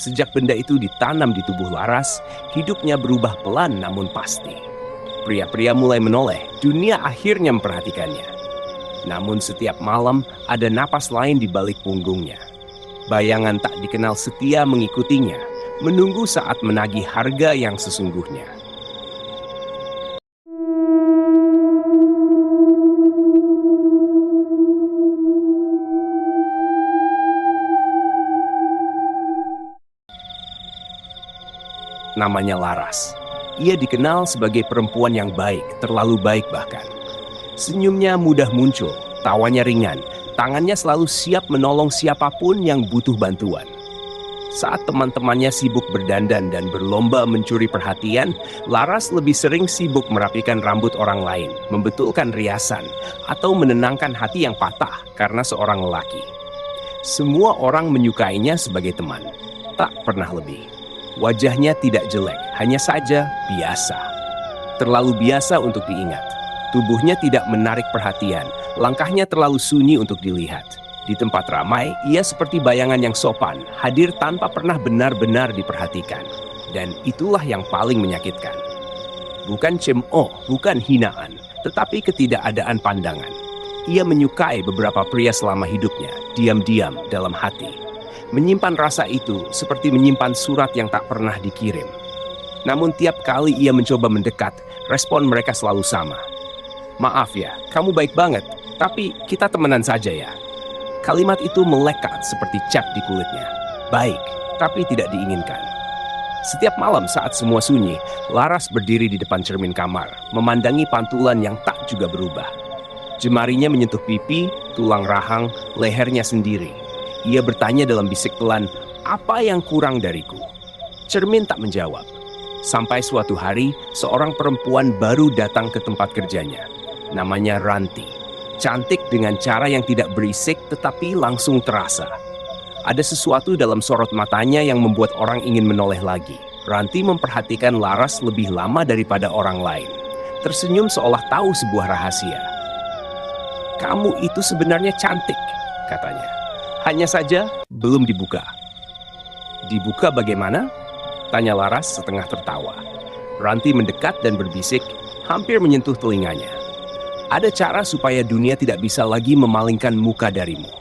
Sejak benda itu ditanam di tubuh Laras, hidupnya berubah pelan namun pasti. Pria-pria mulai menoleh, dunia akhirnya memperhatikannya. Namun setiap malam ada napas lain di balik punggungnya. Bayangan tak dikenal setia mengikutinya, menunggu saat menagih harga yang sesungguhnya. Namanya Laras. Ia dikenal sebagai perempuan yang baik, terlalu baik bahkan. Senyumnya mudah muncul, tawanya ringan, tangannya selalu siap menolong siapapun yang butuh bantuan. Saat teman-temannya sibuk berdandan dan berlomba mencuri perhatian, Laras lebih sering sibuk merapikan rambut orang lain, membetulkan riasan, atau menenangkan hati yang patah karena seorang lelaki. Semua orang menyukainya sebagai teman, tak pernah lebih. Wajahnya tidak jelek, hanya saja biasa. Terlalu biasa untuk diingat. Tubuhnya tidak menarik perhatian, langkahnya terlalu sunyi untuk dilihat. Di tempat ramai, ia seperti bayangan yang sopan, hadir tanpa pernah benar-benar diperhatikan. Dan itulah yang paling menyakitkan. Bukan cemooh, bukan hinaan, tetapi ketidakadaan pandangan. Ia menyukai beberapa pria selama hidupnya, diam-diam dalam hati. Menyimpan rasa itu seperti menyimpan surat yang tak pernah dikirim. Namun tiap kali ia mencoba mendekat, respon mereka selalu sama. "Maaf ya, kamu baik banget, tapi kita temenan saja ya." Kalimat itu melekat seperti cat di kulitnya. Baik, tapi tidak diinginkan. Setiap malam saat semua sunyi, Laras berdiri di depan cermin kamar, memandangi pantulan yang tak juga berubah. Jemarinya menyentuh pipi, tulang rahang, lehernya sendiri. Ia bertanya dalam bisik pelan, "Apa yang kurang dariku?" Cermin tak menjawab. Sampai suatu hari, seorang perempuan baru datang ke tempat kerjanya. Namanya Ranti. Cantik dengan cara yang tidak berisik tetapi langsung terasa. Ada sesuatu dalam sorot matanya yang membuat orang ingin menoleh lagi. Ranti memperhatikan Laras lebih lama daripada orang lain. Tersenyum seolah tahu sebuah rahasia. "Kamu itu sebenarnya cantik," katanya. Hanya saja belum dibuka. "Dibuka bagaimana?" tanya Laras setengah tertawa. Ranti mendekat dan berbisik, hampir menyentuh telinganya. "Ada cara supaya dunia tidak bisa lagi memalingkan muka darimu."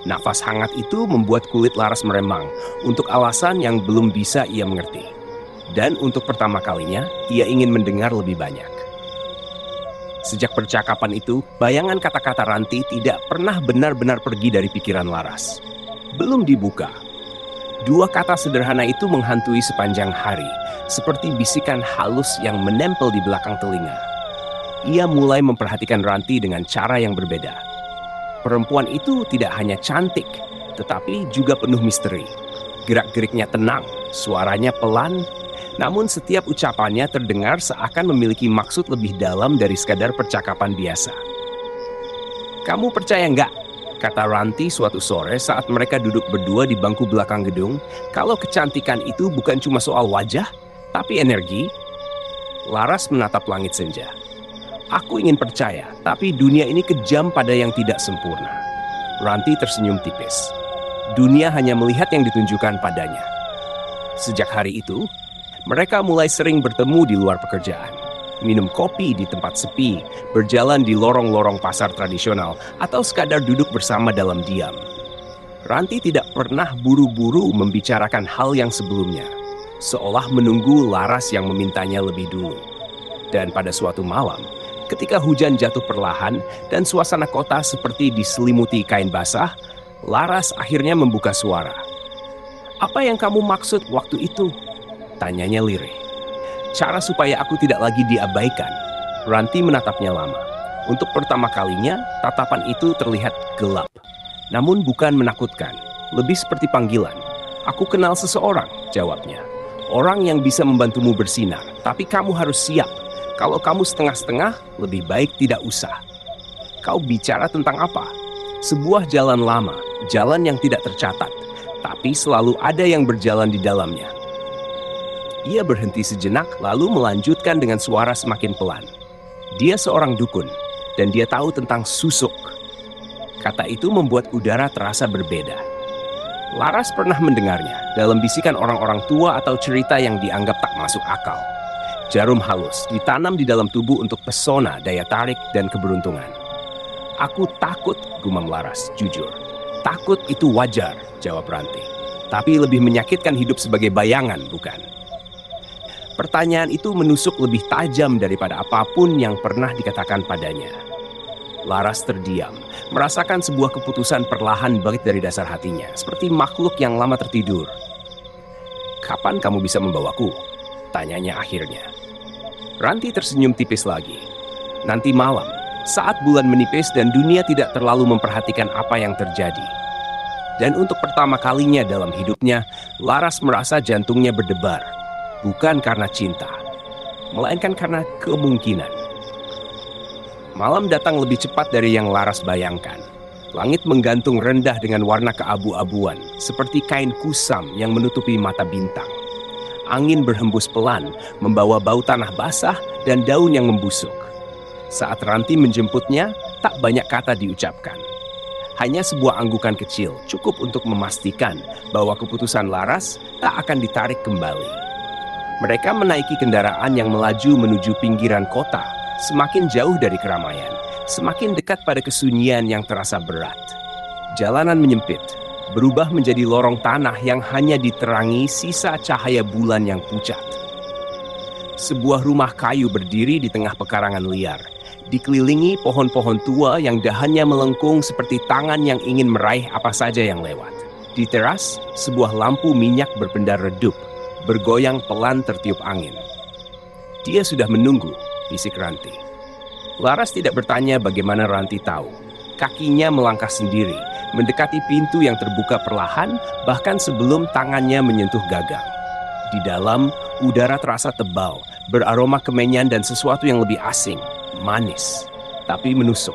Nafas hangat itu membuat kulit Laras meremang, untuk alasan yang belum bisa ia mengerti. Dan untuk pertama kalinya, ia ingin mendengar lebih banyak. Sejak percakapan itu, bayangan kata-kata Ranti tidak pernah benar-benar pergi dari pikiran Laras. Belum dibuka. Dua kata sederhana itu menghantui sepanjang hari, seperti bisikan halus yang menempel di belakang telinga. Ia mulai memperhatikan Ranti dengan cara yang berbeda. Perempuan itu tidak hanya cantik, tetapi juga penuh misteri. Gerak-geriknya tenang, suaranya pelan, namun setiap ucapannya terdengar seakan memiliki maksud lebih dalam dari sekadar percakapan biasa. "Kamu percaya nggak?" kata Ranti suatu sore saat mereka duduk berdua di bangku belakang gedung, "kalau kecantikan itu bukan cuma soal wajah, tapi energi?" Laras menatap langit senja. "Aku ingin percaya, tapi dunia ini kejam pada yang tidak sempurna." Ranti tersenyum tipis. Dunia hanya melihat yang ditunjukkan padanya. Sejak hari itu, mereka mulai sering bertemu di luar pekerjaan, minum kopi di tempat sepi, berjalan di lorong-lorong pasar tradisional, atau sekadar duduk bersama dalam diam. Ranti tidak pernah buru-buru membicarakan hal yang sebelumnya, seolah menunggu Laras yang memintanya lebih dulu. Dan pada suatu malam, ketika hujan jatuh perlahan dan suasana kota seperti diselimuti kain basah, Laras akhirnya membuka suara. "Apa yang kamu maksud waktu itu?" tanyanya lirih. "Cara supaya aku tidak lagi diabaikan." Ranti menatapnya lama. Untuk pertama kalinya, tatapan itu terlihat gelap. Namun bukan menakutkan, lebih seperti panggilan. "Aku kenal seseorang," jawabnya. "Orang yang bisa membantumu bersinar, tapi kamu harus siap. Kalau kamu setengah-setengah, lebih baik tidak usah." "Kau bicara tentang apa?" "Sebuah jalan lama, jalan yang tidak tercatat, tapi selalu ada yang berjalan di dalamnya." Ia berhenti sejenak lalu melanjutkan dengan suara semakin pelan. "Dia seorang dukun, dan dia tahu tentang susuk." Kata itu membuat udara terasa berbeda. Laras pernah mendengarnya dalam bisikan orang-orang tua atau cerita yang dianggap tak masuk akal. Jarum halus ditanam di dalam tubuh untuk pesona, daya tarik, dan keberuntungan. Aku takut, gumam Laras, jujur. Takut itu wajar, jawab Ranti. Tapi lebih menyakitkan hidup sebagai bayangan, bukan? Pertanyaan itu menusuk lebih tajam daripada apapun yang pernah dikatakan padanya. Laras terdiam, merasakan sebuah keputusan perlahan balik dari dasar hatinya, seperti makhluk yang lama tertidur. "Kapan kamu bisa membawaku?" tanyanya akhirnya. Ranti tersenyum tipis lagi. "Nanti malam, saat bulan menipis dan dunia tidak terlalu memperhatikan apa yang terjadi." Dan untuk pertama kalinya dalam hidupnya, Laras merasa jantungnya berdebar. Bukan karena cinta, melainkan karena kemungkinan. Malam datang lebih cepat dari yang Laras bayangkan. Langit menggantung rendah dengan warna keabu-abuan, seperti kain kusam yang menutupi mata bintang. Angin berhembus pelan, membawa bau tanah basah dan daun yang membusuk. Saat Ranti menjemputnya, tak banyak kata diucapkan. Hanya sebuah anggukan kecil cukup untuk memastikan bahwa keputusan Laras tak akan ditarik kembali. Mereka menaiki kendaraan yang melaju menuju pinggiran kota, semakin jauh dari keramaian, semakin dekat pada kesunyian yang terasa berat. Jalanan menyempit, berubah menjadi lorong tanah yang hanya diterangi sisa cahaya bulan yang pucat. Sebuah rumah kayu berdiri di tengah pekarangan liar, dikelilingi pohon-pohon tua yang dahannya melengkung seperti tangan yang ingin meraih apa saja yang lewat. Di teras, sebuah lampu minyak berpendar redup, bergoyang pelan tertiup angin. "Dia sudah menunggu," bisik Ranti. Laras tidak bertanya bagaimana Ranti tahu. Kakinya melangkah sendiri, mendekati pintu yang terbuka perlahan, bahkan sebelum tangannya menyentuh gagang. Di dalam, udara terasa tebal, beraroma kemenyan dan sesuatu yang lebih asing, manis, tapi menusuk.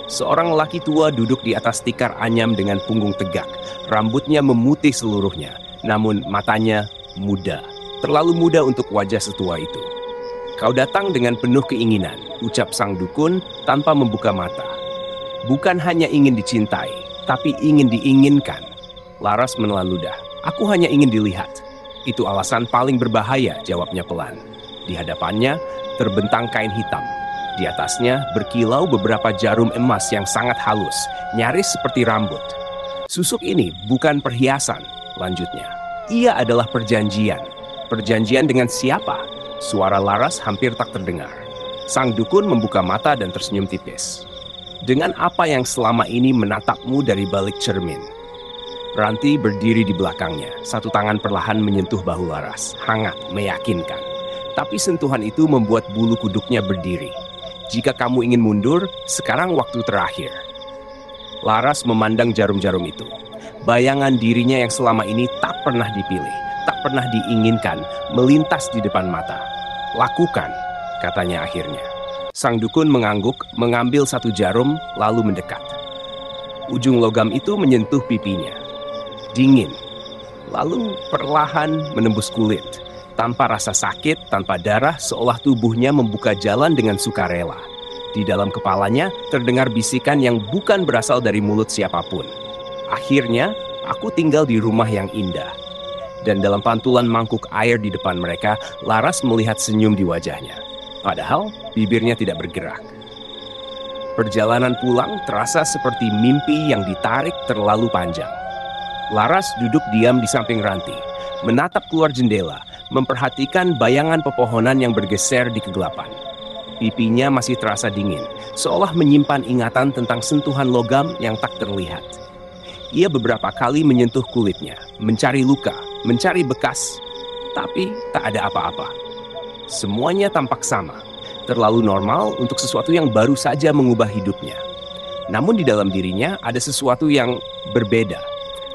Seorang lelaki tua duduk di atas tikar anyam dengan punggung tegak. Rambutnya memutih seluruhnya, namun matanya muda, terlalu muda untuk wajah setua itu. "Kau datang dengan penuh keinginan," ucap sang dukun tanpa membuka mata. "Bukan hanya ingin dicintai, tapi ingin diinginkan." Laras menelan ludah. "Aku hanya ingin dilihat." "Itu alasan paling berbahaya," jawabnya pelan. Di hadapannya terbentang kain hitam. Di atasnya berkilau beberapa jarum emas yang sangat halus, nyaris seperti rambut. "Susuk ini bukan perhiasan," lanjutnya. "Ia adalah perjanjian." "Perjanjian dengan siapa?" Suara Laras hampir tak terdengar. Sang dukun membuka mata dan tersenyum tipis. "Dengan apa yang selama ini menatapmu dari balik cermin." Ranti berdiri di belakangnya, satu tangan perlahan menyentuh bahu Laras, hangat, meyakinkan. Tapi sentuhan itu membuat bulu kuduknya berdiri. "Jika kamu ingin mundur, sekarang waktu terakhir." Laras memandang jarum-jarum itu. Bayangan dirinya yang selama ini tak pernah dipilih, tak pernah diinginkan, melintas di depan mata. "Lakukan," katanya akhirnya. Sang dukun mengangguk, mengambil satu jarum, lalu mendekat. Ujung logam itu menyentuh pipinya. Dingin, lalu perlahan menembus kulit. Tanpa rasa sakit, tanpa darah, seolah tubuhnya membuka jalan dengan sukarela. Di dalam kepalanya terdengar bisikan yang bukan berasal dari mulut siapapun. "Akhirnya, aku tinggal di rumah yang indah." Dan dalam pantulan mangkuk air di depan mereka, Laras melihat senyum di wajahnya. Padahal, bibirnya tidak bergerak. Perjalanan pulang terasa seperti mimpi yang ditarik terlalu panjang. Laras duduk diam di samping Ranti, menatap keluar jendela, memperhatikan bayangan pepohonan yang bergeser di kegelapan. Pipinya masih terasa dingin, seolah menyimpan ingatan tentang sentuhan logam yang tak terlihat. Ia beberapa kali menyentuh kulitnya, mencari luka, mencari bekas, tapi tak ada apa-apa. Semuanya tampak sama, terlalu normal untuk sesuatu yang baru saja mengubah hidupnya. Namun di dalam dirinya ada sesuatu yang berbeda,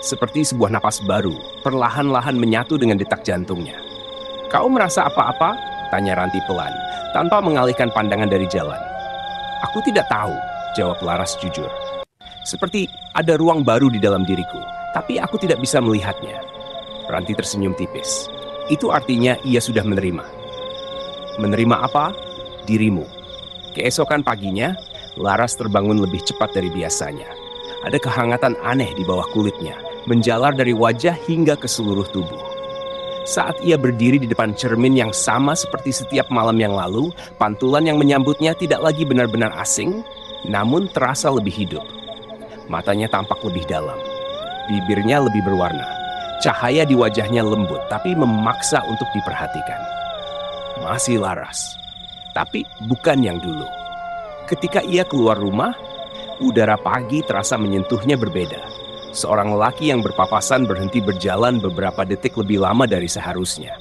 seperti sebuah napas baru, perlahan-lahan menyatu dengan detak jantungnya. "Kau merasa apa-apa?" tanya Ranti pelan, tanpa mengalihkan pandangan dari jalan. "Aku tidak tahu," jawab Laras jujur. "Seperti ada ruang baru di dalam diriku, tapi aku tidak bisa melihatnya." Ranti tersenyum tipis. "Itu artinya ia sudah menerima." "Menerima apa?" "Dirimu." Keesokan paginya, Laras terbangun lebih cepat dari biasanya. Ada kehangatan aneh di bawah kulitnya, menjalar dari wajah hingga ke seluruh tubuh. Saat ia berdiri di depan cermin yang sama seperti setiap malam yang lalu, pantulan yang menyambutnya tidak lagi benar-benar asing, namun terasa lebih hidup. Matanya tampak lebih dalam, bibirnya lebih berwarna. Cahaya di wajahnya lembut tapi memaksa untuk diperhatikan. Masih Laras, tapi bukan yang dulu. Ketika ia keluar rumah, udara pagi terasa menyentuhnya berbeda. Seorang lelaki yang berpapasan berhenti berjalan beberapa detik lebih lama dari seharusnya.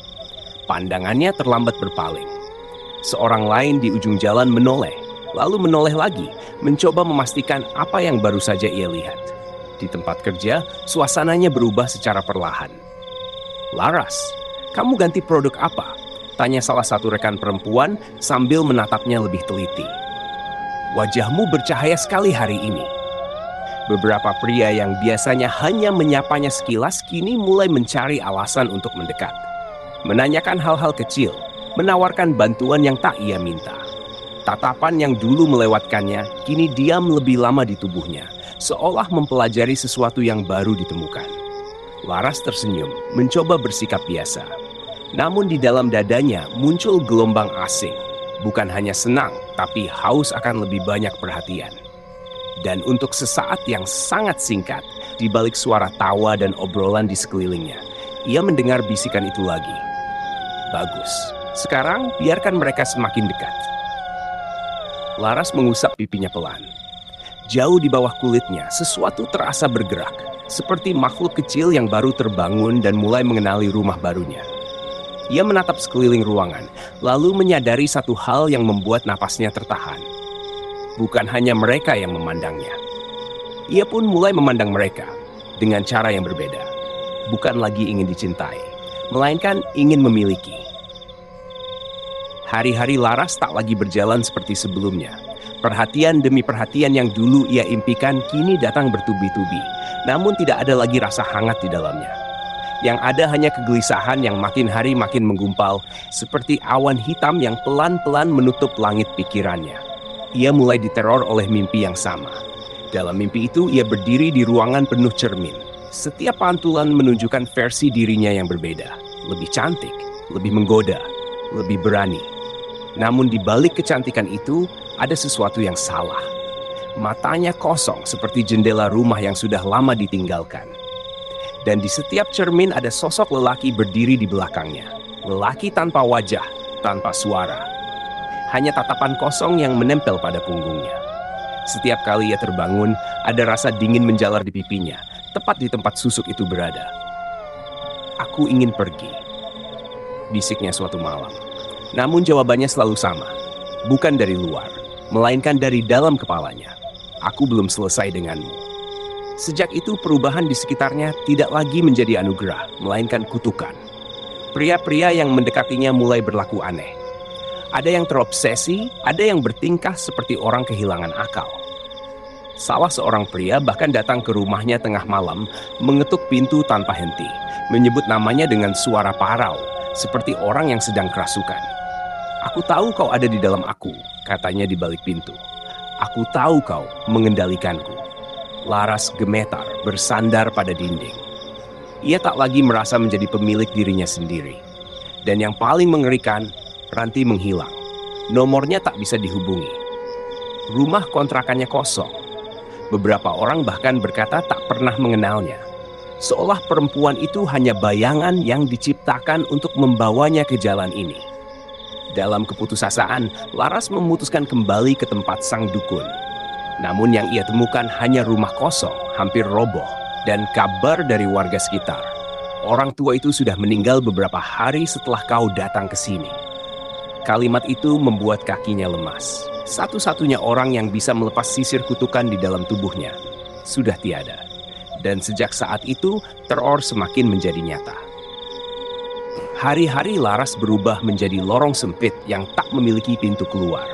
Pandangannya terlambat berpaling. Seorang lain di ujung jalan menoleh, lalu menoleh lagi, mencoba memastikan apa yang baru saja ia lihat. Di tempat kerja, suasananya berubah secara perlahan. "Laras, kamu ganti produk apa?" tanya salah satu rekan perempuan sambil menatapnya lebih teliti. "Wajahmu bercahaya sekali hari ini." Beberapa pria yang biasanya hanya menyapanya sekilas kini mulai mencari alasan untuk mendekat. Menanyakan hal-hal kecil, menawarkan bantuan yang tak ia minta. Tatapan yang dulu melewatkannya kini diam lebih lama di tubuhnya, seolah mempelajari sesuatu yang baru ditemukan. Laras tersenyum, mencoba bersikap biasa. Namun di dalam dadanya muncul gelombang asing. Bukan hanya senang, tapi haus akan lebih banyak perhatian. Dan untuk sesaat yang sangat singkat, di balik suara tawa dan obrolan di sekelilingnya, ia mendengar bisikan itu lagi. "Bagus, sekarang biarkan mereka semakin dekat." Laras mengusap pipinya pelan. Jauh di bawah kulitnya, sesuatu terasa bergerak, seperti makhluk kecil yang baru terbangun dan mulai mengenali rumah barunya. Ia menatap sekeliling ruangan, lalu menyadari satu hal yang membuat napasnya tertahan. Bukan hanya mereka yang memandangnya. Ia pun mulai memandang mereka dengan cara yang berbeda. Bukan lagi ingin dicintai, melainkan ingin memiliki. Hari-hari Laras tak lagi berjalan seperti sebelumnya. Perhatian demi perhatian yang dulu ia impikan kini datang bertubi-tubi, namun tidak ada lagi rasa hangat di dalamnya. Yang ada hanya kegelisahan yang makin hari makin menggumpal, seperti awan hitam yang pelan-pelan menutup langit pikirannya. Ia mulai diteror oleh mimpi yang sama. Dalam mimpi itu, ia berdiri di ruangan penuh cermin. Setiap pantulan menunjukkan versi dirinya yang berbeda. Lebih cantik, lebih menggoda, lebih berani. Namun di balik kecantikan itu, ada sesuatu yang salah. Matanya kosong seperti jendela rumah yang sudah lama ditinggalkan. Dan di setiap cermin ada sosok lelaki berdiri di belakangnya. Lelaki tanpa wajah, tanpa suara. Hanya tatapan kosong yang menempel pada punggungnya. Setiap kali ia terbangun, ada rasa dingin menjalar di pipinya, tepat di tempat susuk itu berada. "Aku ingin pergi," bisiknya suatu malam. Namun jawabannya selalu sama, bukan dari luar, melainkan dari dalam kepalanya. "Aku belum selesai denganmu." Sejak itu perubahan di sekitarnya tidak lagi menjadi anugerah, melainkan kutukan. Pria-pria yang mendekatinya mulai berlaku aneh. Ada yang terobsesi, ada yang bertingkah seperti orang kehilangan akal. Salah seorang pria bahkan datang ke rumahnya tengah malam, mengetuk pintu tanpa henti, menyebut namanya dengan suara parau, seperti orang yang sedang kerasukan. "Aku tahu kau ada di dalam aku," katanya di balik pintu. "Aku tahu kau mengendalikanku." Laras gemetar, bersandar pada dinding. Ia tak lagi merasa menjadi pemilik dirinya sendiri. Dan yang paling mengerikan, Ranti menghilang. Nomornya tak bisa dihubungi. Rumah kontrakannya kosong. Beberapa orang bahkan berkata tak pernah mengenalnya. Seolah perempuan itu hanya bayangan yang diciptakan untuk membawanya ke jalan ini. Dalam keputusasaan, Laras memutuskan kembali ke tempat sang dukun. Namun yang ia temukan hanya rumah kosong, hampir roboh, dan kabar dari warga sekitar. "Orang tua itu sudah meninggal beberapa hari setelah kau datang ke sini." Kalimat itu membuat kakinya lemas. Satu-satunya orang yang bisa melepas sisir kutukan di dalam tubuhnya sudah tiada. Dan sejak saat itu, teror semakin menjadi nyata. Hari-hari Laras berubah menjadi lorong sempit yang tak memiliki pintu keluar.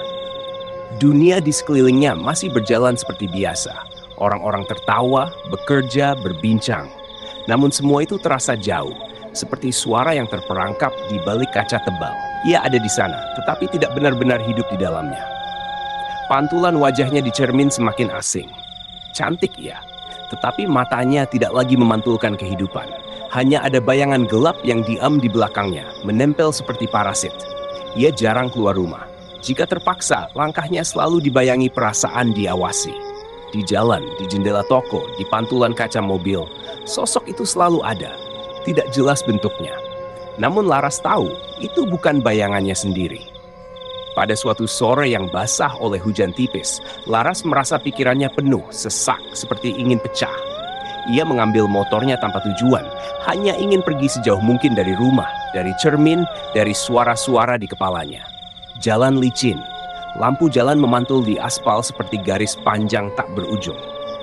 Dunia di sekelilingnya masih berjalan seperti biasa. Orang-orang tertawa, bekerja, berbincang. Namun semua itu terasa jauh, seperti suara yang terperangkap di balik kaca tebal. Ia ada di sana, tetapi tidak benar-benar hidup di dalamnya. Pantulan wajahnya di cermin semakin asing. Cantik ia, tetapi matanya tidak lagi memantulkan kehidupan. Hanya ada bayangan gelap yang diam di belakangnya, menempel seperti parasit. Ia jarang keluar rumah. Jika terpaksa, langkahnya selalu dibayangi perasaan diawasi. Di jalan, di jendela toko, di pantulan kaca mobil, sosok itu selalu ada. Tidak jelas bentuknya. Namun Laras tahu, itu bukan bayangannya sendiri. Pada suatu sore yang basah oleh hujan tipis, Laras merasa pikirannya penuh, sesak, seperti ingin pecah. Ia mengambil motornya tanpa tujuan, hanya ingin pergi sejauh mungkin dari rumah, dari cermin, dari suara-suara di kepalanya. Jalan licin, lampu jalan memantul di aspal seperti garis panjang tak berujung.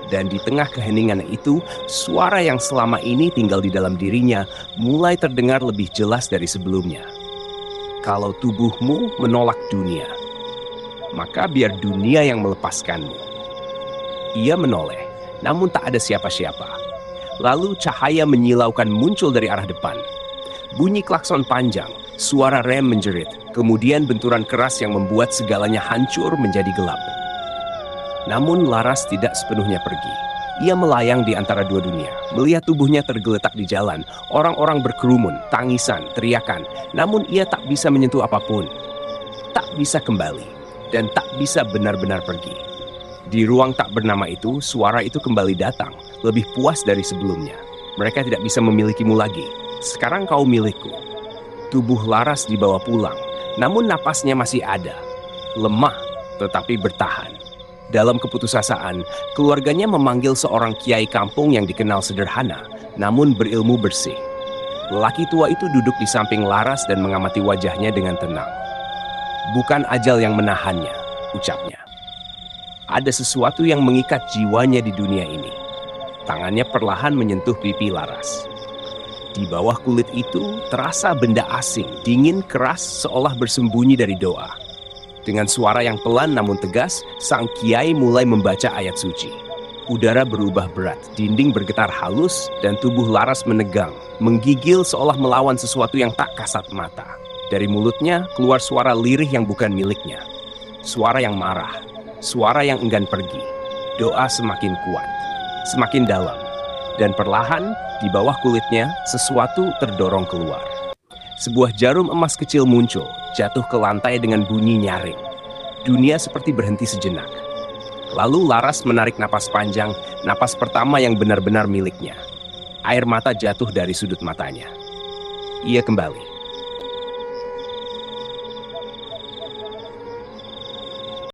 Dan di tengah keheningan itu, suara yang selama ini tinggal di dalam dirinya mulai terdengar lebih jelas dari sebelumnya. Kalau tubuhmu menolak dunia, maka biar dunia yang melepaskanmu. Ia menoleh, namun tak ada siapa-siapa. Lalu cahaya menyilaukan muncul dari arah depan. Bunyi klakson panjang, suara rem menjerit, kemudian benturan keras yang membuat segalanya hancur menjadi gelap. Namun Laras tidak sepenuhnya pergi. Ia melayang di antara dua dunia, melihat tubuhnya tergeletak di jalan, orang-orang berkerumun, tangisan, teriakan, namun ia tak bisa menyentuh apapun. Tak bisa kembali, dan tak bisa benar-benar pergi. Di ruang tak bernama itu, suara itu kembali datang, lebih puas dari sebelumnya. Mereka tidak bisa memilikimu lagi. Sekarang kau milikku. Tubuh Laras dibawa pulang, namun napasnya masih ada. Lemah, tetapi bertahan. Dalam keputusasaan, keluarganya memanggil seorang kiai kampung yang dikenal sederhana, namun berilmu bersih. Lelaki tua itu duduk di samping Laras dan mengamati wajahnya dengan tenang. Bukan ajal yang menahannya, ucapnya. Ada sesuatu yang mengikat jiwanya di dunia ini. Tangannya perlahan menyentuh pipi Laras. Di bawah kulit itu terasa benda asing, dingin keras seolah bersembunyi dari doa. Dengan suara yang pelan namun tegas, sang kiai mulai membaca ayat suci. Udara berubah berat, dinding bergetar halus, dan tubuh Laras menegang, menggigil seolah melawan sesuatu yang tak kasat mata. Dari mulutnya keluar suara lirih yang bukan miliknya. Suara yang marah, suara yang enggan pergi. Doa semakin kuat, semakin dalam. Dan perlahan, di bawah kulitnya, sesuatu terdorong keluar. Sebuah jarum emas kecil muncul, jatuh ke lantai dengan bunyi nyaring. Dunia seperti berhenti sejenak. Lalu Laras menarik napas panjang, napas pertama yang benar-benar miliknya. Air mata jatuh dari sudut matanya. Ia kembali.